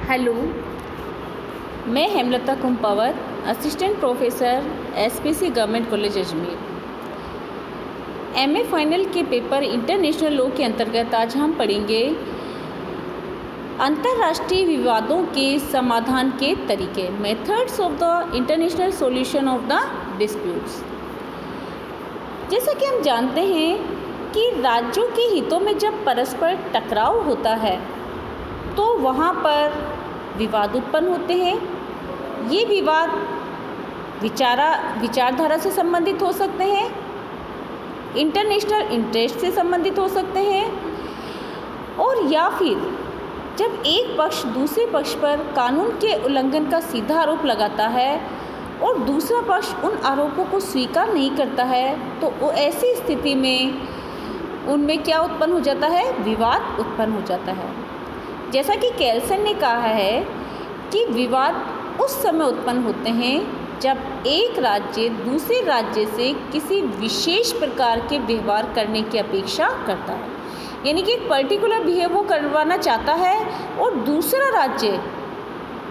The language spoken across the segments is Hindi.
हेलो, मैं Hemlata Kumpawat, assistant professor SPC government college Ajmer. MA final के पेपर इंटरनेशनल लॉ के अंतर्गत आज हम पढ़ेंगे अंतर्राष्ट्रीय विवादों के समाधान के तरीके, methods of the international solution of the disputes. जैसा कि हम जानते हैं कि राज्यों के हितों में जब परस्पर टकराव होता है तो वहाँ पर विवाद उत्पन्न होते हैं। ये विवाद विचारधारा से संबंधित हो सकते हैं, इंटरनेशनल इंटरेस्ट से संबंधित हो सकते हैं, और या फिर जब एक पक्ष दूसरे पक्ष पर कानून के उल्लंघन का सीधा आरोप लगाता है और दूसरा पक्ष उन आरोपों को स्वीकार नहीं करता है, तो ऐसी स्थिति में उनमें क्या उत्पन्न हो जाता है? विवाद उत्पन्न हो जाता है। जैसा कि केल्सन ने कहा है कि विवाद उस समय उत्पन्न होते हैं जब एक राज्य दूसरे राज्य से किसी विशेष प्रकार के व्यवहार करने की अपेक्षा करता है, यानी कि एक पर्टिकुलर बिहेव वो करवाना चाहता है और दूसरा राज्य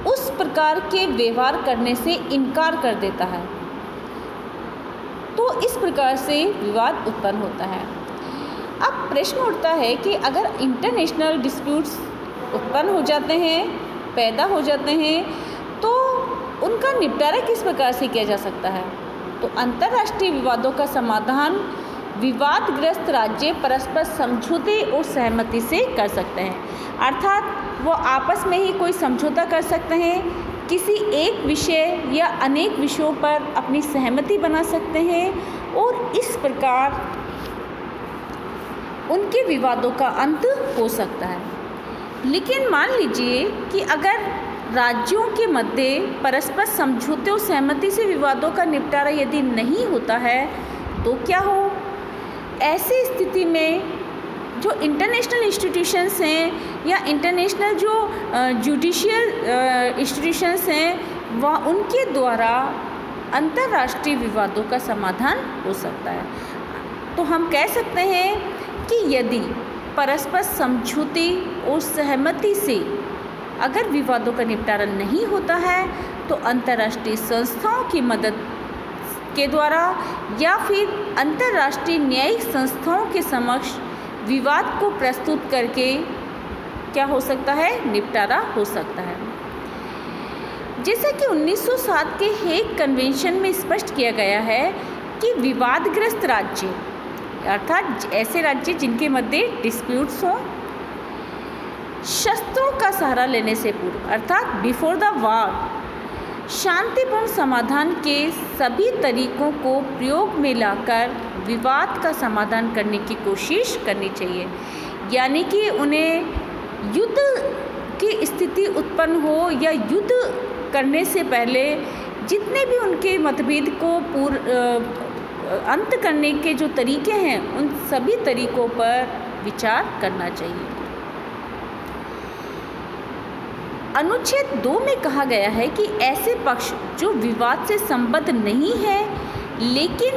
उस प्रकार के व्यवहार करने से इनकार कर देता है, तो इस प्रकार से विवाद उत्पन्न होता है। अब प्रश्न उठता है कि अगर इंटरनेशनल डिस्प्यूट्स उत्पन्न हो जाते हैं, पैदा हो जाते हैं, तो उनका निपटारा किस प्रकार से किया जा सकता है? तो अंतर्राष्ट्रीय विवादों का समाधान विवादग्रस्त राज्य परस्पर समझौते और सहमति से कर सकते हैं, अर्थात वो आपस में ही कोई समझौता कर सकते हैं, किसी एक विषय या अनेक विषयों पर अपनी सहमति बना सकते हैं और इस प्रकार उनके विवादों का अंत हो सकता है। लेकिन मान लीजिए कि अगर राज्यों के मध्य परस्पर समझौते और सहमति से विवादों का निपटारा यदि नहीं होता है तो क्या हो? ऐसी स्थिति में जो इंटरनेशनल इंस्टीट्यूशंस हैं या इंटरनेशनल जो जुडिशियल इंस्टीट्यूशंस हैं वह उनके द्वारा अंतर्राष्ट्रीय विवादों का समाधान हो सकता है। तो हम कह सकते हैं कि यदि परस्पर समझौते और सहमति से अगर विवादों का निपटारा नहीं होता है तो अंतर्राष्ट्रीय संस्थाओं की मदद के द्वारा या फिर अंतर्राष्ट्रीय न्यायिक संस्थाओं के समक्ष विवाद को प्रस्तुत करके क्या हो सकता है? निपटारा हो सकता है। जैसा कि 1907 के हेग कन्वेंशन में स्पष्ट किया गया है कि विवादग्रस्त राज्य अर्थात ऐसे राज्य जिनके मध्य डिस्प्यूट्स हों, शस्त्रों का सहारा लेने से पूर्व अर्थात बिफोर द वॉर शांतिपूर्ण समाधान के सभी तरीकों को प्रयोग में लाकर विवाद का समाधान करने की कोशिश करनी चाहिए। यानी कि उन्हें युद्ध की स्थिति उत्पन्न हो या युद्ध करने से पहले जितने भी उनके मतभेद को अंत करने के जो तरीके हैं उन सभी तरीकों पर विचार करना चाहिए। अनुच्छेद 2 में कहा गया है कि ऐसे पक्ष जो विवाद से संबद्ध नहीं है लेकिन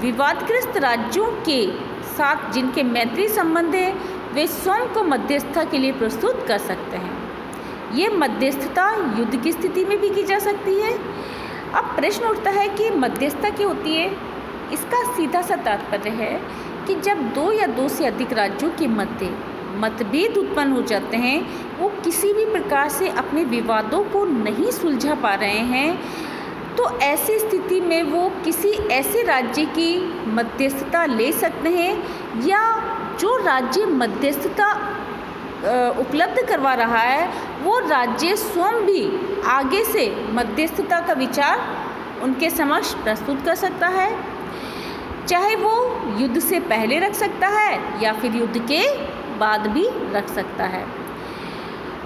विवादग्रस्त राज्यों के साथ जिनके मैत्री संबंध है वे स्वयं को मध्यस्थता के लिए प्रस्तुत कर सकते हैं। ये मध्यस्थता युद्ध की स्थिति में भी की जा सकती है। अब प्रश्न उठता है कि मध्यस्थता क्या होती है? इसका सीधा सा तात्पर्य है कि जब दो या दो से अधिक राज्यों के मध्य मतभेद उत्पन्न हो जाते हैं, वो किसी भी प्रकार से अपने विवादों को नहीं सुलझा पा रहे हैं, तो ऐसी स्थिति में वो किसी ऐसे राज्य की मध्यस्थता ले सकते हैं या जो राज्य मध्यस्थता उपलब्ध करवा रहा है वो राज्य स्वयं भी आगे से मध्यस्थता का विचार उनके समक्ष प्रस्तुत कर सकता है, चाहे वो युद्ध से पहले रख सकता है या फिर युद्ध के बाद भी रख सकता है।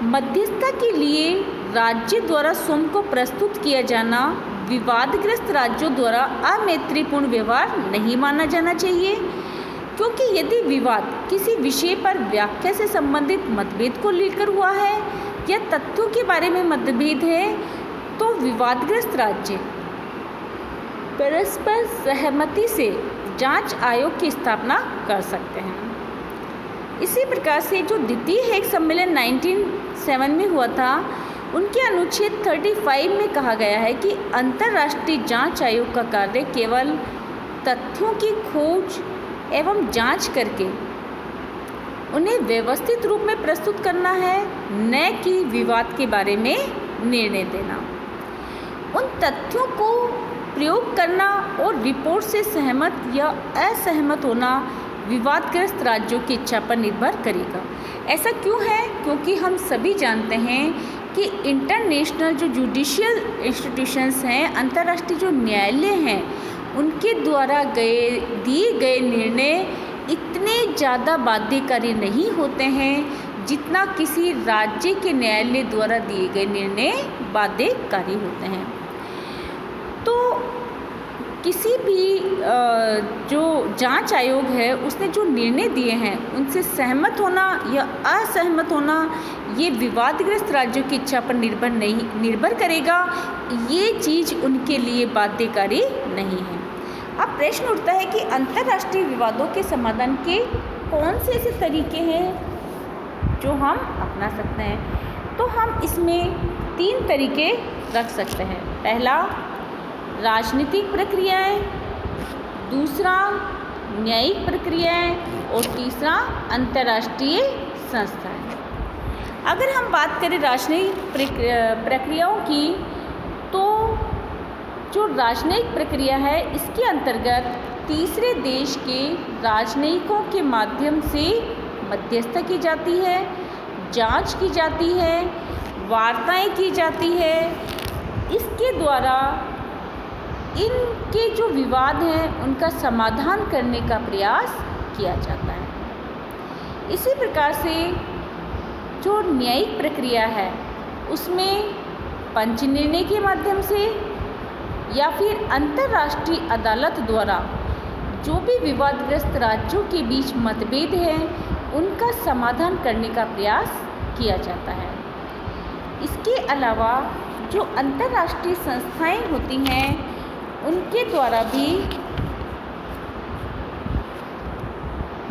मध्यस्थता के लिए राज्य द्वारा स्वयं को प्रस्तुत किया जाना विवादग्रस्त राज्यों द्वारा अमैत्रीपूर्ण व्यवहार नहीं माना जाना चाहिए, क्योंकि यदि विवाद किसी विषय पर व्याख्या से संबंधित मतभेद को लेकर हुआ है या तथ्यों के बारे में मतभेद है तो विवादग्रस्त राज्य परस्पर सहमति से जांच आयोग की स्थापना कर सकते हैं। इसी प्रकार से जो द्वितीय हेग सम्मेलन 1907 में हुआ था, उनके अनुच्छेद 35 में कहा गया है कि अंतर्राष्ट्रीय जांच आयोग का कार्य केवल तथ्यों की खोज एवं जांच करके उन्हें व्यवस्थित रूप में प्रस्तुत करना है, न कि विवाद के बारे में निर्णय देना। उन तथ्यों को प्रयोग करना और रिपोर्ट से सहमत या असहमत होना विवादग्रस्त राज्यों की इच्छा पर निर्भर करेगा। ऐसा क्यों है? क्योंकि हम सभी जानते हैं कि इंटरनेशनल जो जुडिशियल इंस्टीट्यूशंस हैं, अंतर्राष्ट्रीय जो न्यायालय हैं, उनके द्वारा दिए गए निर्णय इतने ज़्यादा बाध्यकारी नहीं होते हैं जितना किसी राज्य के न्यायालय द्वारा दिए गए निर्णय बाध्यकारी होते हैं। तो किसी भी जो जांच आयोग है उसने जो निर्णय दिए हैं उनसे सहमत होना या असहमत होना ये विवादग्रस्त राज्यों की इच्छा पर निर्भर करेगा। ये चीज़ उनके लिए बाध्यकारी नहीं है। अब प्रश्न उठता है कि अंतर्राष्ट्रीय विवादों के समाधान के कौन से ऐसे तरीके हैं जो हम अपना सकते हैं? तो हम इसमें 3 तरीके रख सकते हैं। पहला, राजनीतिक प्रक्रियाएं, दूसरा न्यायिक प्रक्रियाएं और तीसरा अंतर्राष्ट्रीय संस्थाएं। अगर हम बात करें राजनीतिक प्रक्रियाओं की, तो जो राजनयिक प्रक्रिया है इसके अंतर्गत तीसरे देश के राजनयिकों के माध्यम से मध्यस्थता की जाती है, जांच की जाती है, वार्ताएं की जाती है। इसके द्वारा इनके जो विवाद हैं उनका समाधान करने का प्रयास किया जाता है। इसी प्रकार से जो न्यायिक प्रक्रिया है उसमें पंच निर्णय के माध्यम से या फिर अंतर्राष्ट्रीय अदालत द्वारा जो भी विवादग्रस्त राज्यों के बीच मतभेद हैं उनका समाधान करने का प्रयास किया जाता है। इसके अलावा जो अंतर्राष्ट्रीय संस्थाएं होती हैं उनके द्वारा भी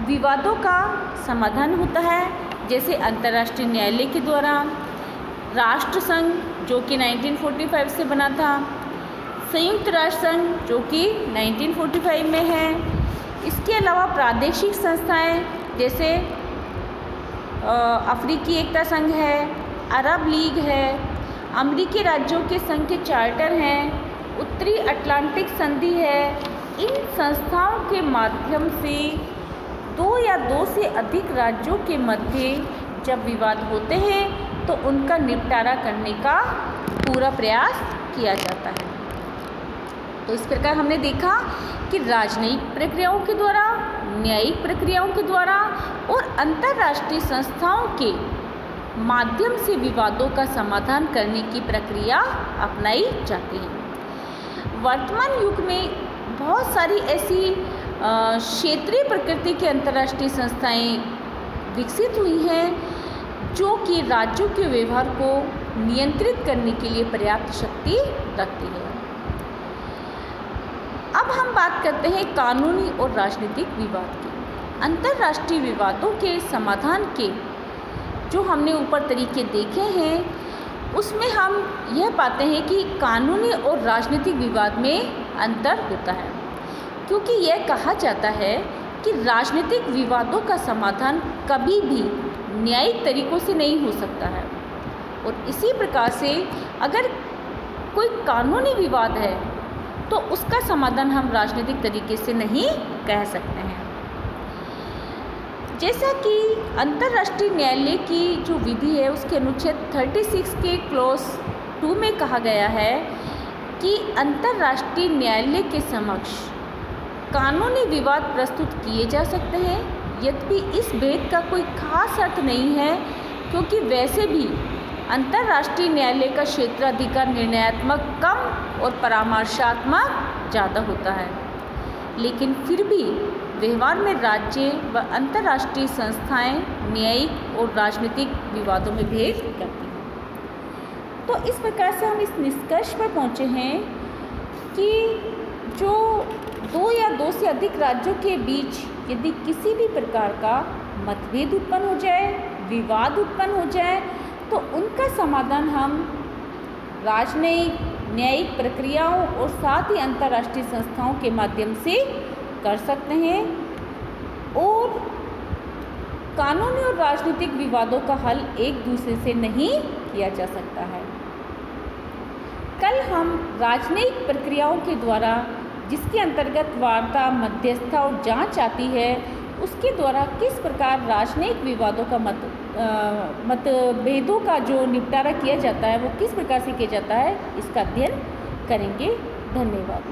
विवादों का समाधान होता है, जैसे अंतर्राष्ट्रीय न्यायालय के द्वारा, राष्ट्र संघ जो कि 1945 से बना था, संयुक्त राष्ट्र संघ जो कि 1945 में है। इसके अलावा प्रादेशिक संस्थाएं जैसे अफ्रीकी एकता संघ है, अरब लीग है, अमेरिकी राज्यों के संघ के चार्टर हैं, उत्तरी अटलांटिक संधि है। इन संस्थाओं के माध्यम से 2 या 2 से अधिक राज्यों के मध्य जब विवाद होते हैं तो उनका निपटारा करने का पूरा प्रयास किया जाता है। तो इस प्रकार हमने देखा कि राजनयिक प्रक्रियाओं के द्वारा, न्यायिक प्रक्रियाओं के द्वारा और अंतर्राष्ट्रीय संस्थाओं के माध्यम से विवादों का समाधान करने की प्रक्रिया अपनाई जाती है। वर्तमान युग में बहुत सारी ऐसी क्षेत्रीय प्रकृति की अंतर्राष्ट्रीय संस्थाएं विकसित हुई हैं जो कि राज्यों के व्यवहार को नियंत्रित करने के लिए पर्याप्त शक्ति रखती है। अब हम बात करते हैं कानूनी और राजनीतिक विवाद की। अंतर्राष्ट्रीय विवादों के समाधान के जो हमने ऊपर तरीके देखे हैं उसमें हम यह पाते हैं कि कानूनी और राजनीतिक विवाद में अंतर होता है, क्योंकि यह कहा जाता है कि राजनीतिक विवादों का समाधान कभी भी न्यायिक तरीकों से नहीं हो सकता है, और इसी प्रकार से अगर कोई कानूनी विवाद है तो उसका समाधान हम राजनीतिक तरीके से नहीं कह सकते हैं। जैसा कि अंतर्राष्ट्रीय न्यायालय की जो विधि है उसके अनुच्छेद 36 के क्लॉज 2 में कहा गया है कि अंतर्राष्ट्रीय न्यायालय के समक्ष कानूनी विवाद प्रस्तुत किए जा सकते हैं, यद्यपि इस भेद का कोई खास अर्थ नहीं है, क्योंकि वैसे भी अंतर्राष्ट्रीय न्यायालय का क्षेत्राधिकार निर्णयात्मक कम और परामर्शात्मक ज़्यादा होता है, लेकिन फिर भी व्यवहार में राज्य व अंतर्राष्ट्रीय संस्थाएं न्यायिक और राजनीतिक विवादों में भेद करती हैं। तो इस प्रकार से हम इस निष्कर्ष पर पहुँचे हैं कि जो 2 या 2 से अधिक राज्यों के बीच यदि किसी भी प्रकार का मतभेद उत्पन्न हो जाए, विवाद उत्पन्न हो जाए, तो उनका समाधान हम राजनयिक, न्यायिक प्रक्रियाओं और साथ ही अंतर्राष्ट्रीय संस्थाओं के माध्यम से कर सकते हैं। और कानूनी और राजनीतिक विवादों का हल एक दूसरे से नहीं किया जा सकता है। कल हम राजनयिक प्रक्रियाओं के द्वारा, जिसके अंतर्गत वार्ता, मध्यस्थता और जांच आती है, उसके द्वारा किस प्रकार राजनयिक विवादों का मतभेदों का जो निपटारा किया जाता है वो किस प्रकार से किया जाता है, इसका अध्ययन करेंगे। धन्यवाद।